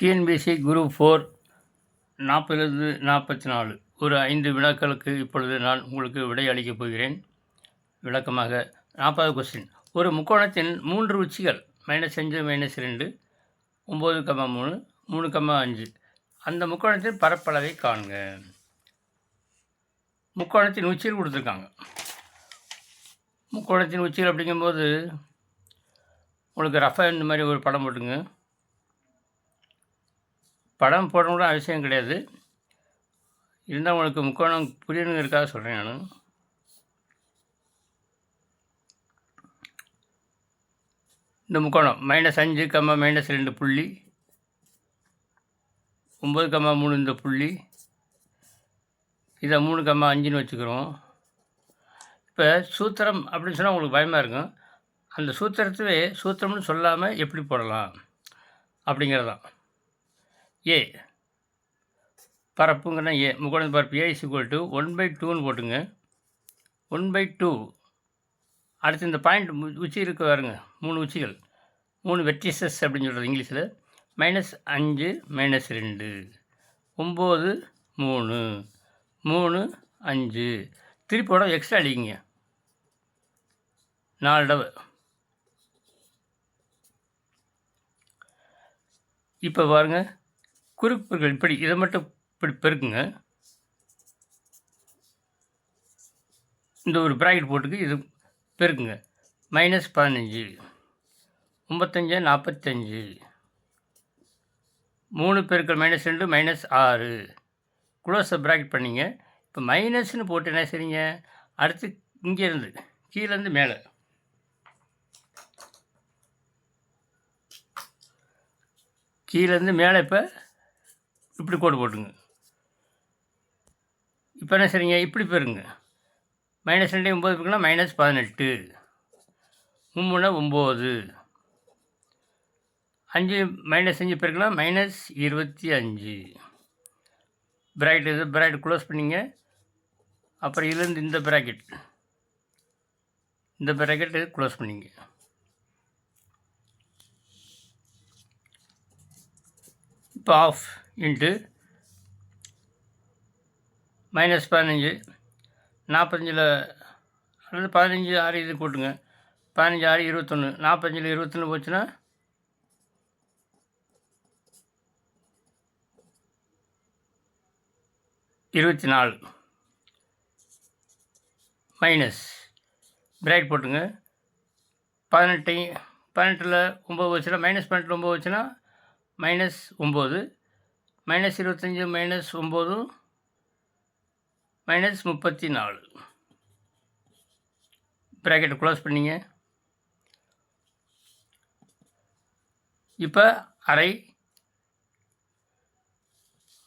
TNPSC group 4 40 44 ஒரு 5 வினாக்களுக்கு இப்பொழுது நான் உங்களுக்கு விடை அளிக்கப் போகிறேன். விளக்கமாக 40வது கொஸ்டின். ஒரு முக்கோணத்தின் 3 உச்சிகள் -5 -2 9,3 3,5 அந்த முக்கோணத்தின் பரப்பளவை காண்க. முக்கோணத்தின் உச்சிகள் கொடுத்துருக்காங்க. முக்கோணத்தின் உச்சிகள் அப்படிங்கும்போது உங்களுக்கு ரஃபாக இந்த மாதிரி ஒரு படம் போட்டுங்க. படம் போடணும்னு அவசியம் கிடையாது, இருந்தால் உங்களுக்கு முக்கோணம் புரியணுங்கிறதுக்காக சொல்கிறேன் நான். இந்த முக்கோணம் -5, -2 புள்ளி 9,3 இந்த புள்ளி, இதை 3,5ன்னு வச்சுக்கிறோம். இப்போ சூத்திரம் அப்படின்னு சொன்னால் உங்களுக்கு பயமாக இருக்கும். அந்த சூத்திரத்துவே சூத்திரம்னு சொல்லாமல் எப்படி போடலாம் அப்படிங்கிறதான். ஏ பரப்புங்கன்னா ஏ முக்கோணத்து பரப்பு ஏ = 1/2ன்னு போட்டுங்க. 1/2. அடுத்து இந்த பாயிண்ட் உச்சி இருக்கு பாருங்க, 3 உச்சிகள், 3 வெர்டிசஸ் அப்படின்னு சொல்கிறது இங்கிலீஷில். -5 -2 9 3 3 5 திருப்போட எக்ஸ்ட்ரா அடிக்கிங்க 4 தடவை. இப்போ பாருங்கள், குறுக்குகள் இப்படி இதை மட்டும் இப்படி பெருக்குங்க. இந்த ஒரு ப்ராக்கெட் போட்டுக்கு இது பெருக்குங்க. -15 95 45 3 பெருக்கல் -2 -6 க்ளோஸ் ப்ராக்கெட் பண்ணிங்க. இப்போ மைனஸ்ன்னு போட்டு என்ன செய்றீங்க, அடுத்து இங்கேருந்து கீழேருந்து மேலே கீழேருந்து மேலே இப்போ இப்படி கோடு போட்டுங்க. இப்போ என்ன செய்றீங்க, இப்படி பெருங்க. -2 9 இருக்குன்னா -18 3 9 5 -5 பெருக்கலாம் -25 ப்ராக்கெட் இது ப்ராக்கெட் க்ளோஸ் பண்ணிங்க. அப்புறம் இதுலேருந்து இந்த ப்ராக்கெட் க்ளோஸ் பண்ணிங்க. இப்போ ½ இன்ட்டு -15 45ல் அல்லது 15 6 இது கூட்டுங்க. 15 6 21 45ல் 21 போச்சுன்னா 24 மைனஸ் ப்ராக்கெட் போட்டுங்க. 18ல் 9 வச்சுன்னா -18 9 வச்சுன்னா -9 -25 -9 -34 ப்ராக்கெட்டை க்ளோஸ் பண்ணிங்க. இப்போ அரை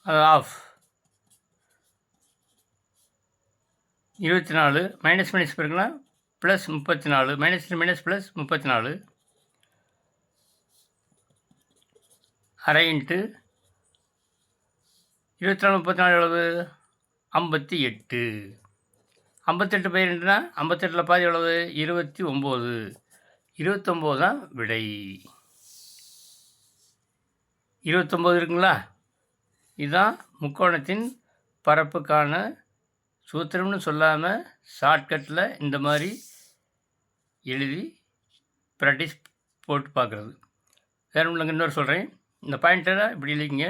அது ½ 24 மைனஸ் பெருக்கலாம் +34 -34 அரை இன்ட்டு 24 34 எவ்வளவு 58 58 பை 2னா 58ல் பாதி எவ்வளவு 29 தான் விடை. 29 இருக்குங்களா? இதுதான் முக்கோணத்தின் பரப்புக்கான சூத்திரம்னு சொல்லாமல் ஷார்ட்கட்டில் இந்த மாதிரி எழுதி ப்ராக்டிஸ் போட்டு பார்க்குறது. வேறு ஒன்றுங்க, இன்னொரு சொல்கிறேன். இந்த பாயிண்ட்டை இப்படி எழுதிங்க.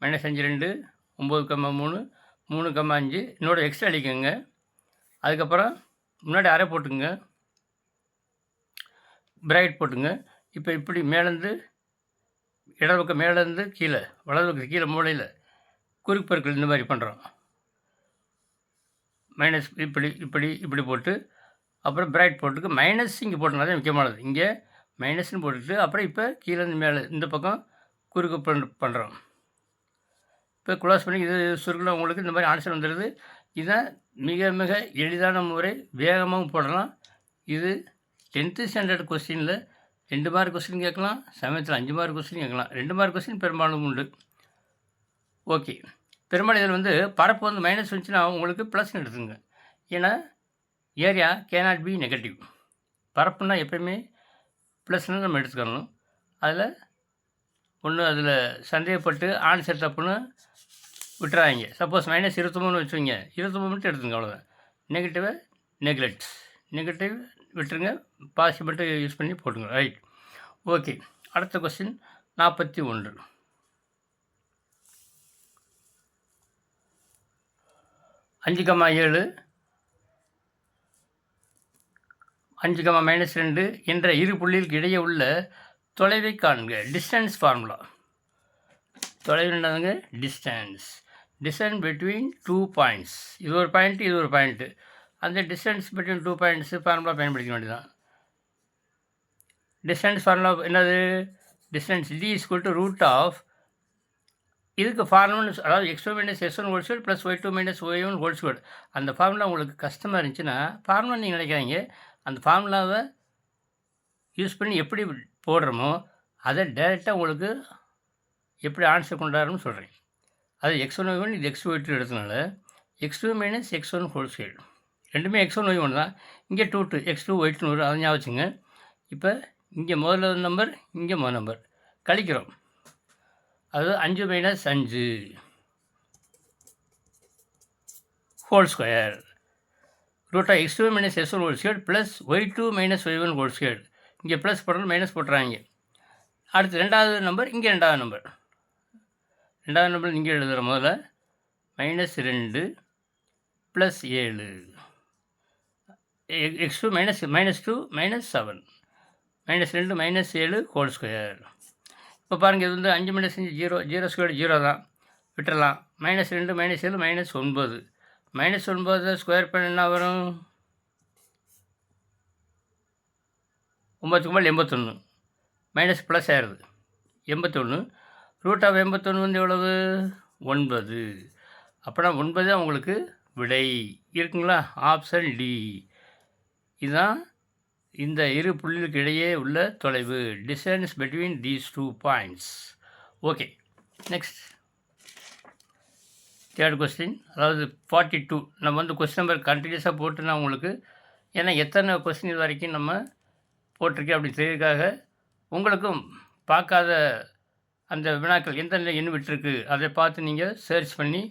-5 9,3 3,5 இன்னோட எக்ஸ்ட்ரா அடிக்குங்க. அதுக்கப்புறம் முன்னாடி அரை போட்டுங்க, ப்ராக்கெட் போட்டுங்க. இப்போ இப்படி மேலேருந்து இடது பக்கம் மேலேருந்து கீழே வலது பக்கம் கீழே மூலையில் குறுக்கு பெருக்கல் இந்த மாதிரி பண்ணுறோம். மைனஸ் இப்படி போட்டு அப்புறம் ப்ராக்கெட் போட்டுக்கு மைனஸ் இங்கே போட்டோம்னா தான் முக்கியமானது. இங்கே மைனஸ்ன்னு போட்டுட்டு அப்புறம் இப்போ கீழேருந்து மேலே இந்த பக்கம் குறுக்கு பண்ணுறோம். இப்போ க்ளோஸ் பண்ணி இது சுருக்கில் உங்களுக்கு இந்த மாதிரி ஆன்சர் வந்துடுது. இதுதான் மிக மிக எளிதான முறை, வேகமாகவும் போடலாம். இது 10th ஸ்டாண்டர்ட் கொஸ்டினில் 2 மார்க் கொஸ்டின் கேட்கலாம், சமயத்தில் 5 மார்க் கொஸ்டின் கேட்கலாம். 2 மார்க் கொஸ்டின் பெரும்பாலும் உண்டு. ஓகே, பெரும்பாலும் இதில் பரப்பு மைனஸ் வந்துச்சுன்னா உங்களுக்கு ப்ளஸ்ன்னு எடுத்துங்க. ஏன்னா ஏரியா கேனாட் பி நெகட்டிவ். பரப்புன்னா எப்போயுமே ப்ளஸ்ன்னு நம்ம எடுத்துக்கணும். அதில் ஒன்று அதில் சந்தேகப்பட்டு ஆன்சர் தப்புன்னு விட்டுறாங்க. சப்போஸ் -23 வச்சுங்க, 23 மட்டும் எடுத்துங்க, அவ்வளோதான். நெகட்டிவை நெகட்டிவ் விட்டுருங்க, பாசிட்டிவ் மட்டும் யூஸ் பண்ணி போட்டுங்க. Right, okay. அடுத்த கொஸ்டின் 41. 5,7 5,-2 என்ற இரு புள்ளிகளுக்கு இடையே உள்ள தொலைவை காண்க. Distance formula. தொலைவு என்னதுங்க? Distance between 2 points. இது ஒரு பாயிண்ட்டு, இது ஒரு பாயிண்ட்டு. அந்த டிஸ்டன்ஸ் பிட்வீன் 2 பாயிண்ட்ஸு ஃபார்முலா பயன்படுத்த வேண்டியதான். டிஸ்டன்ஸ் ஃபார்முலா என்னது? டிஸ்டன்ஸ் d = ரூட் ஆஃப், இதுக்கு ஃபார்முலா அதாவது x2 - s1 whole square plus y2 - y1 whole square. அந்த ஃபார்முலா உங்களுக்கு கஷ்டமாக இருந்துச்சுன்னா, ஃபார்முலா நீங்கள் நினைக்காதீங்க, அந்த ஃபார்முலாவை யூஸ் பண்ணி எப்படி போடுறோமோ அதை டைரெக்டாக உங்களுக்கு எப்படி ஆன்சர் கொண்டாடுறோம்னு சொல்கிறேன். அது x1 y1, இது x2 y2 எடுத்தனால x2 - x1 whole square. ரெண்டுமே x1 y1 தான். இங்கே 2 x2 y2 வரும், அதை ஞாபகம் வச்சுங்க. இப்போ இங்கே முதல்ல நம்பர், இங்கே முதல் நம்பர் கழிக்கிறோம். அது 5 - 5 whole square root of x2 - s1 whole square plus y2 - y1 whole square. இங்கே ப்ளஸ் போடணும், மைனஸ் போட்டுறாங்க. அடுத்து ரெண்டாவது நம்பர், இங்கே ரெண்டாவது நம்பர் இங்கே எழுதுகிற முதல்ல -2 ப்ளஸ் 7 x2 -2 -7 -2 -7 ஹோல் ஸ்கொயர். இப்போ பாருங்கள், இது வந்து 5 - 5 0 0 ஸ்கொயர் 0 தான், விட்டுடலாம். -2 -7 -9 -9 ஸ்கொயர் பண்ண என்ன வரும்? 9 81 மைனஸ் ப்ளஸ் ஆயிடுது 81. ரூட் ஆஃப் 81 வந்து எவ்வளவு? 9. அப்போனா 9 தான் உங்களுக்கு விடை இருக்குங்களா? Option D. இதுதான் இந்த இரு புள்ளிகளுக்கு இடையே உள்ள தொலைவு, distance between these 2 points. Okay, next third question, அதாவது 42. நம்ம வந்து கொஸ்டின் நம்பர் கண்டினியூஸாக போட்டு நான் உங்களுக்கு, ஏன்னா எத்தனை கொஸ்டின் இது வரைக்கும் நம்ம போட்டிருக்கேன் அப்படி தெரியறதுக்காக, உங்களுக்கும் பார்க்காத அந்த வினாக்கள் எந்தெந்த எண் விட்டுருக்கு அதை பார்த்து நீங்கள் சர்ச் பண்ணி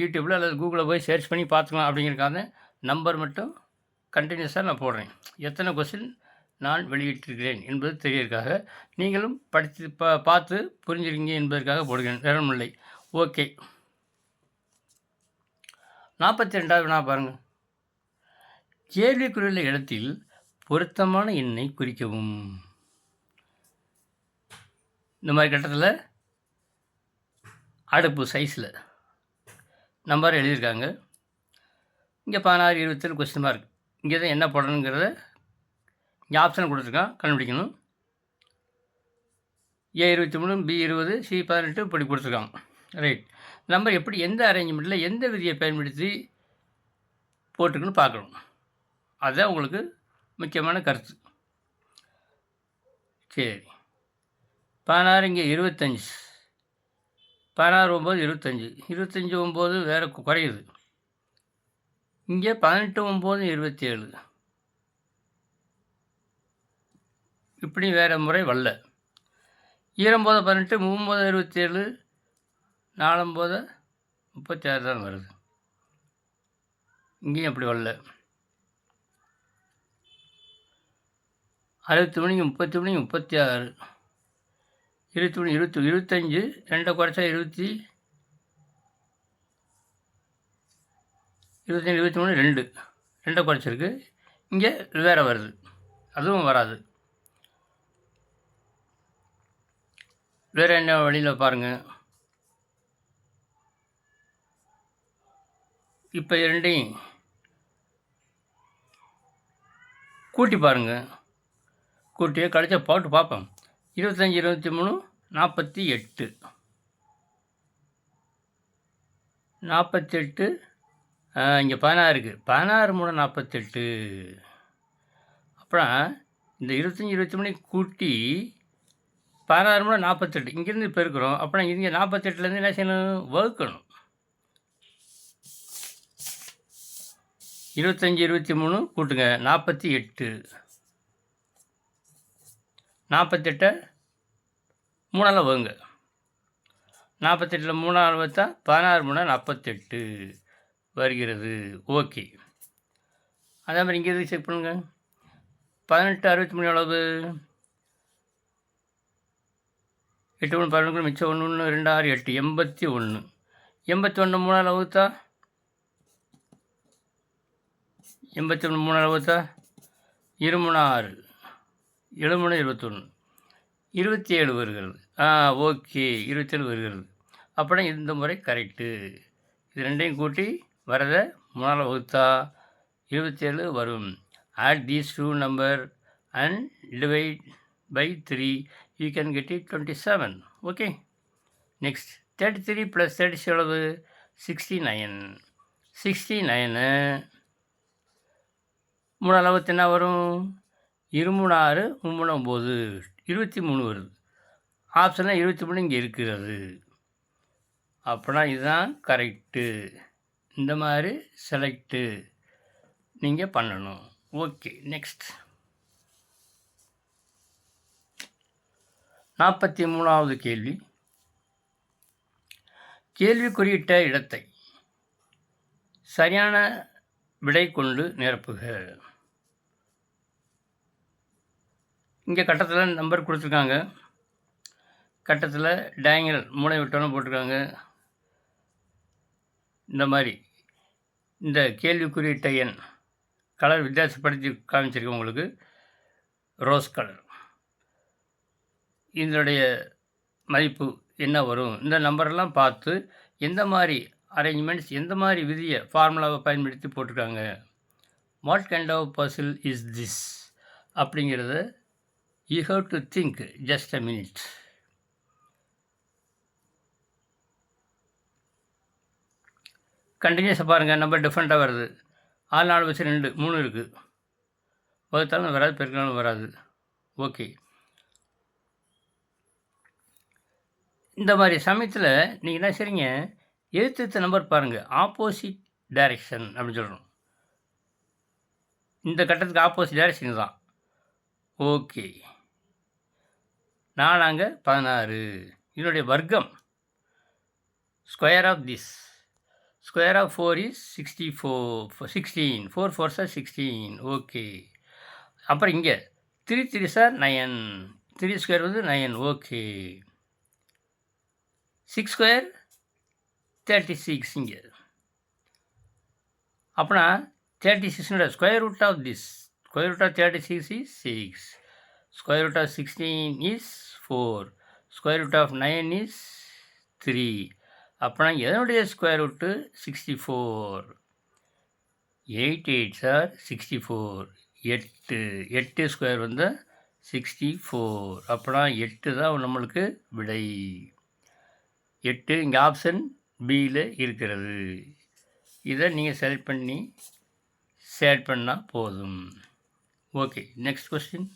யூடியூப்பில் அல்லது கூகுளில் போய் சர்ச் பண்ணி பார்த்துக்கலாம் அப்படிங்கிறக்கான நம்பர் மட்டும் கண்டினியூஸாக நான் போடுறேன். எத்தனை கொஸ்டின் நான் வெளியிட்டிருக்கிறேன் என்பது தெரியறதுக்காக, நீங்களும் படித்து பார்த்து புரிஞ்சுருக்கீங்க என்பதற்காக போடுகிறேன், வேறும் இல்லை. ஓகே, 42வது வினா பாருங்கள். கேள்விக்குறியுள்ள இடத்தில் பொருத்தமான எண்ணை குறிக்கவும். இந்த மாதிரி கட்டத்தில் அடுப்பு சைஸில் நம்பர் எழுதியிருக்காங்க. இங்கே 16 27 கொஸ்டின் மார்க். இங்கே தான் என்ன போடணுங்கிறத இங்கே ஆப்ஷன் கொடுத்துருக்கான், கண்டுபிடிக்கணும். A 23, B 20, C 18 இப்படி கொடுத்துருக்காங்க. ரைட், நம்பர் எப்படி எந்த அரேஞ்ச்மெண்ட்டில் எந்த விதியை பயன்படுத்தி போட்டுருக்குன்னு பார்க்கணும். அதுதான் உங்களுக்கு முக்கியமான கருத்து. சரி, 16 இங்கே 25, 16 9 25, 25 9 வேறு குறையுது. இங்கே 18 9 27, இப்படி வேறு முறை வரல. 29 18, 39 27, 49 36 தான் வருது. இங்கேயும் அப்படி வரல. 63 33 36, 23 25, 2 குறைச்சா 20, 25 23 2 குறைச்சிருக்கு. இங்கே வேறு வருது, அதுவும் வராது. வேறு என்ன வழியில் பாருங்கள். இப்போ இரண்டையும் கூட்டி பாருங்கள், கூட்டியே கழிச்சா போட்டு பார்ப்போம். 25 23 48, 48 இங்கே 16 இருக்குது, 16 3 48. அப்புறம் இந்த 25 23 கூட்டி 16 3 48, இங்கேருந்து பெருக்கிறோம். அப்புறம் இங்கே 48லேருந்து என்ன செய்யணும்? வகுக்கணும். 25 23 கூட்டுங்க 48, 48 3ஆல் வகுங்க. 48ல் 3ஆல் வகுத்தா 16 3 48 வருகிறது. ஓகே. அதே மாதிரி இங்கே எதுக்கு செக் பண்ணுங்க. 18 63 எவ்வளவு? 8 1 11 மிச்சம் 1 1 2 6 8 81. 81 3ஆல் வகுத்தா 81 3ஆல் வகுத்தா 2 3 6 7 3 21 27 வருகிறது. ஓகே, 27 வருகிறது. அப்படின்னா இந்த முறை கரெக்டு. இது ரெண்டையும் கூட்டி வரதை 3ஆல் வகுத்தா 27 வரும். Add these two number and divide by 3 you can get it 27. Okay. Next 33 + 36 எவ்வளவு? 69. 69 3ஆல் வகுத்து என்ன வரும்? 2 3 6 3 9 23 வருது. ஆப்ஷனில் 23 இங்கே இருக்கிறது. அப்படின்னா இதுதான் கரெக்டு. இந்த மாதிரி செலக்டு நீங்கள் பண்ணணும். ஓகே. நெக்ஸ்ட் 43வது கேள்வி. கேள்விக்குறியிட்ட இடத்தை சரியான விடை கொண்டு நிரப்புக. இங்கே கட்டத்தில் நம்பர் கொடுத்துருக்காங்க. கட்டத்தில் டயங்கல் மூளை விட்டோன்னு போட்டிருக்காங்க. இந்த மாதிரி இந்த கேள்விக்குறியிட்ட எண் கலர் வித்தியாசப்படுத்தி காமிச்சிருக்கேன் உங்களுக்கு. Rose colour. இதனுடைய மதிப்பு என்ன வரும்? இந்த நம்பரெல்லாம் பார்த்து எந்த மாதிரி அரேஞ்ச்மெண்ட்ஸ், எந்த மாதிரி விதியை ஃபார்முலாவை பயன்படுத்தி போட்டிருக்காங்க. What kind of puzzle is this அப்படிங்கிறத you have to think just a minute. கண்டினியூஸாக பாருங்கள். நம்பர் டிஃப்ரெண்ட்டாக வருது. 6 4 வச்சு 2 3 இருக்குது. வகுத்தாலும் வராது, பெருக்கினாலும் வராது. ஓகே. இந்த மாதிரி சமயத்தில் நீங்கள் என்ன செய்றீங்க, எழுத்து நம்பர் பாருங்கள். ஆப்போசிட் டைரெக்ஷன் அப்படின்னு சொல்கிறோம். இந்த கட்டத்துக்கு ஆப்போசிட் டைரெக்ஷன் தான். ஓகே. 4 16. இதனுடைய வர்க்கம் square of this. Square of 4 is 64. 16. 4 4s are 16. Okay. அப்புறம் இங்கே 3 3s are 9. 3 ஸ்கொயர் வந்து 9. ஓகே. 6 ஸ்கொயர் 36 இங்கே. அப்படின்னா 36 square root of this. Square root of 36 is 6. Square root of 16 is 4. Square root of 9 is 3. அப்படின்னா எதனுடைய square route? 64. 8 8s are 64. 8 square வந்து 64. அப்படின்னா 8 தான் நம்மளுக்கு விடை. 8 இங்கே ஆப்ஷன் பியில் இருக்கிறது. இதை நீங்கள் செலக்ட் பண்ணி சேட் பண்ணால் போதும். ஓகே. Next question.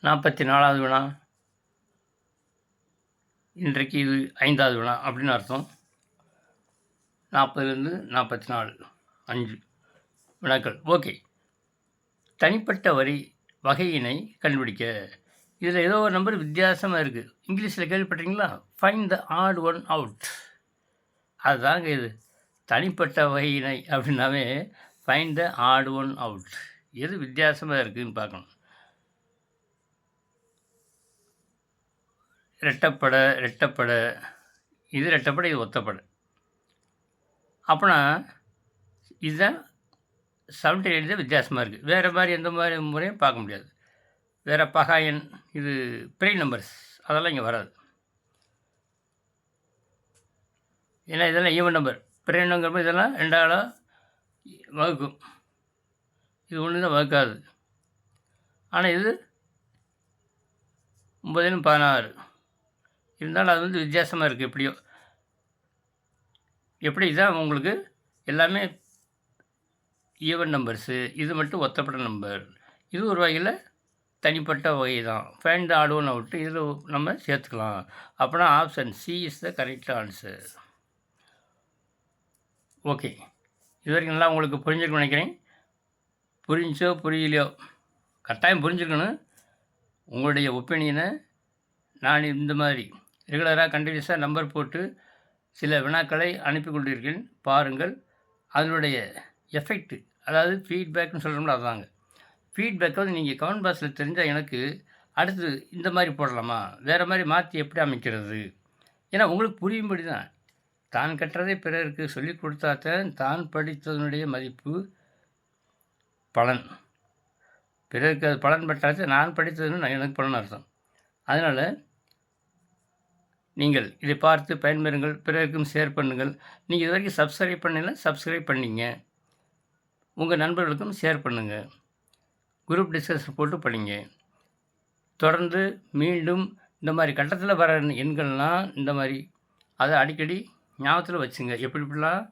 நாற்பத்தி 4வது வினா. இன்றைக்கு இது 5வது வினா அப்படின்னு அர்த்தம். 40லேருந்து 44 5 வினாக்கள். ஓகே. தனிப்பட்ட வரி வகையினை கண்டுபிடிக்க. இதில் ஏதோ ஒரு நம்பர் வித்தியாசமாக இருக்குது. இங்கிலீஷில் கேள்விப்பட்டீங்களா? Find the odd one out. அதுதாங்க இது. தனிப்பட்ட வகையினை அப்படின்னாவே find the odd one out. எது வித்தியாசமாக இருக்குதுன்னு பார்க்கணும். ரெட்டப்படை இது ரெட்டப்படை, இது ஒத்தப்படை. அப்போனா இதுதான் 78 தான் வித்தியாசமாக இருக்குது. வேறு மாதிரி எந்த மாதிரி முறையும் பார்க்க முடியாது. வேறு பகாயன், இது பிரைம் நம்பர்ஸ், அதெல்லாம் இங்கே வராது. ஏன்னா இதெல்லாம் ஈவன் நம்பர். பிரைம் நம்பர் இதெல்லாம் 2ஆல் வகுக்கும். இது ஒன்று தான் வகுக்காது. ஆனால் இது 9 16 இருந்தாலும் அது வந்து வித்தியாசமாக இருக்குது. எப்படியோ எப்படி இதுதான் உங்களுக்கு எல்லாமே ஈவன் நம்பர்ஸு. இது மட்டும் ஒத்தப்பட்ட நம்பர். இது ஒரு வகையில் தனிப்பட்ட வகை தான். Find the odd one out இதில் நம்ம சேர்த்துக்கலாம். அப்படின்னா option C is the correct answer. Okay. இதுவரைக்கும் நல்லா உங்களுக்கு புரிஞ்சிருக்கும்னு நினைக்கிறேன். புரிஞ்சோ புரியலையோ கட்டாயம் புரிஞ்சுக்கணும். உங்களுடைய ஒப்பீனியனை நான் இந்த மாதிரி ரெகுலராக கண்டினியூஸாக நம்பர் போட்டு சில வினாக்களை அனுப்பி கொண்டிருக்கிறேன். பாருங்கள். அதனுடைய எஃபெக்ட்டு, அதாவது ஃபீட்பேக்னு சொல்கிறோம்ல, அதுதாங்க. ஃபீட்பேக்கை வந்து நீங்கள் கமெண்ட் பாக்ஸில் தெரிஞ்சால் எனக்கு அடுத்து இந்த மாதிரி போடலாமா, வேறு மாதிரி மாற்றி எப்படி அமைக்கிறது, ஏன்னா உங்களுக்கு புரியும்படி தான். தான் கற்றதை பிறருக்கு சொல்லிக் கொடுத்தாத்தான் தான் படித்ததனுடைய மதிப்பு பலன். பிறருக்கு அது பலன் பெற்றாச்சு நான் படித்ததுன்னு எனக்கு பலன் அர்த்தம். அதனால் நீங்கள் இதை பார்த்து பயன்பெறுங்கள், பிறருக்கும் ஷேர் பண்ணுங்கள். நீங்கள் இது வரைக்கும் சப்ஸ்கிரைப் பண்ணல, சப்ஸ்கிரைப் பண்ணிங்க. உங்கள் நண்பர்களுக்கும் ஷேர் பண்ணுங்கள். குரூப் டிஸ்கஷன் போட்டு படிங்க. தொடர்ந்து மீண்டும் இந்த மாதிரி கட்டத்தில் வர எண்கள்லாம் இந்த மாதிரி அதை அடிக்கடி ஞாபகத்தில் வச்சுங்க. எப்படி இப்படிலாம்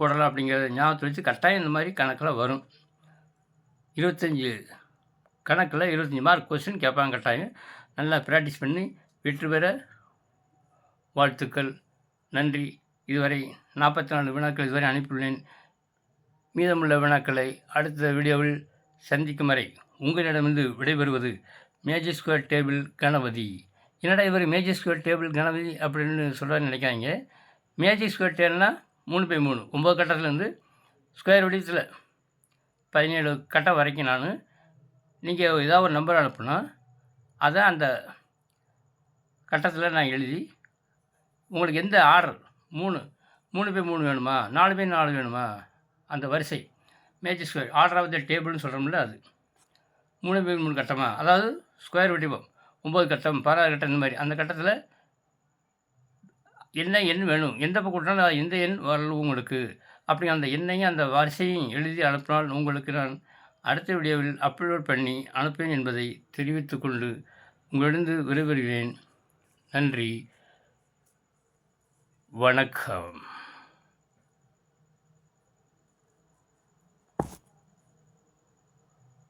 போடலாம் அப்படிங்கிறத ஞாபகத்தில் வச்சு கட்டாயம் இந்த மாதிரி கணக்கில் வரும். 25 கணக்கில் 25 மார்க் கொஸ்டின் கேட்பாங்க கட்டாயம். நல்லா ப்ராக்டிஸ் பண்ணி வெற்றி பெற வாழ்த்துக்கள். நன்றி. இதுவரை 44 வினாக்கள் இதுவரை அனுப்பியுள்ளேன். மீதமுள்ள வினாக்களை அடுத்த வீடியோவில் சந்திக்கும் வரை உங்களிடமிருந்து விடைபெறுவது மேஜிக் ஸ்கொயர் டேபிள் கணபதி. என்னடா இவர் மேஜிக் ஸ்கொயர் டேபிள் கணபதி அப்படின்னு சொல்கிறான்னு நினைக்காங்க. மேஜிக் ஸ்கொயர் டேபிள்னால் 3/3 9 கட்டத்துலேருந்து ஸ்கொயர் வடிவத்தில் 17 கட்டம் வரைக்கும் நீங்கள் ஏதாவது ஒரு நம்பர் அனுப்புனா அதை அந்த கட்டத்தில் நான் எழுதி உங்களுக்கு எந்த ஆர்டர் 3/3 வேணுமா, 4/4 வேணுமா, அந்த வரிசை magic square order of the டேபிள்னு சொல்கிறோம்ல, அது 3/3 கட்டமா, அதாவது ஸ்கொயர் வடிவம் 9 கட்டம் 16 கட்டம் இந்த மாதிரி அந்த கட்டத்தில் என்ன எண் வேணும், எந்த பக்கம் விட்டாலும் எந்த எண் வரலும் உங்களுக்கு அப்படி அந்த எண்ணையும் அந்த வரிசையும் எழுதி அனுப்பினால் உங்களுக்கு நான் அடுத்த வீடியோவில் அப்லோட் பண்ணி அனுப்பேன் என்பதை தெரிவித்துக்கொண்டு உங்களிடம் விடைபெறுகிறேன். நன்றி, வணக்கம்.